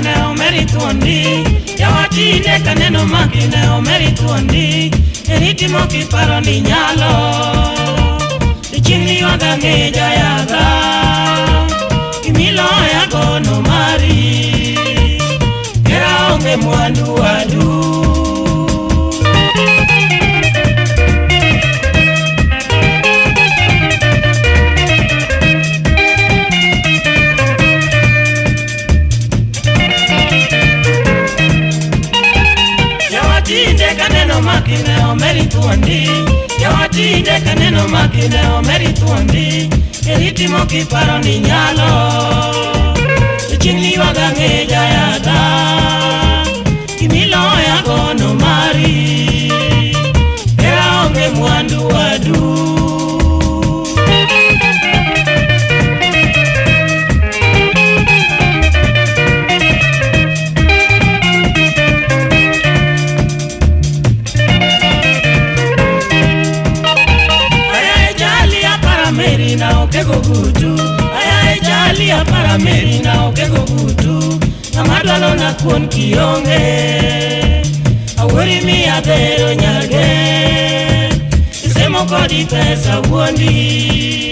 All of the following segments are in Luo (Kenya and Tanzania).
makine omerituondi Yawatinde kaneno makine omerituondi Eritimo kiparo ni nyalo Chini waga ngeja yaga Kimilo yago no mari Kera onge mwandu wadu Yawatinde kaneno makine omerituondi Yawatinde kaneno makine omerituondi Eritimo kiparo ni nyalo Chini waga ngeja yaga Kimilo yago no mari Era onge mwandu wadu Aya ejali apara meri na okego gutu Amadwalo na kuon kionge Awori mi adhero nyage Isemo kodi pesa wuondi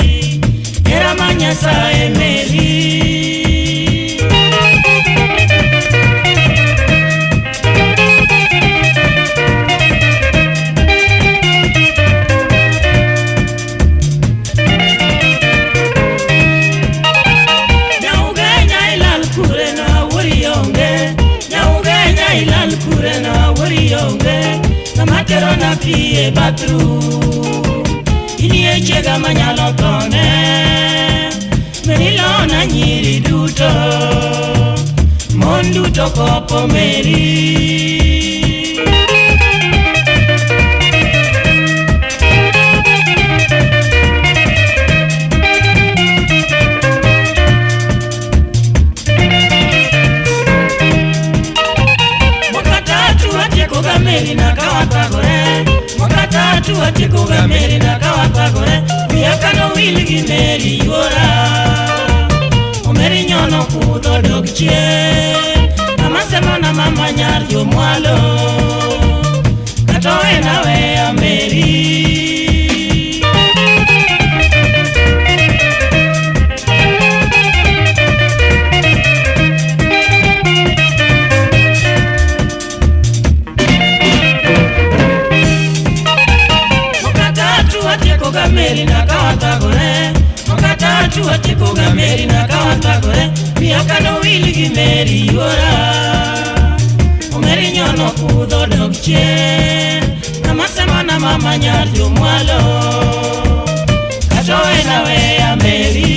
Era manyasa emeri Namatero na pie batru Ini echega manyalo tone Merilo na nyiri duto Mon duto kopo meri Meri na kawatagore Mwakatatu atikuga meri na kawatagore Miaka no wilgi meri yora Omeri nyono kudo dogche Namasemo na mama nyar yo mwalo Katoe nawe ya meri Meri na kawatagore Mwakatatu atikuga meri na kawatagore Miaka no wilgi meri yora Omeri nyono kudho dogche Namasema na mama nyar yo mwalo Katoe nawe ya meri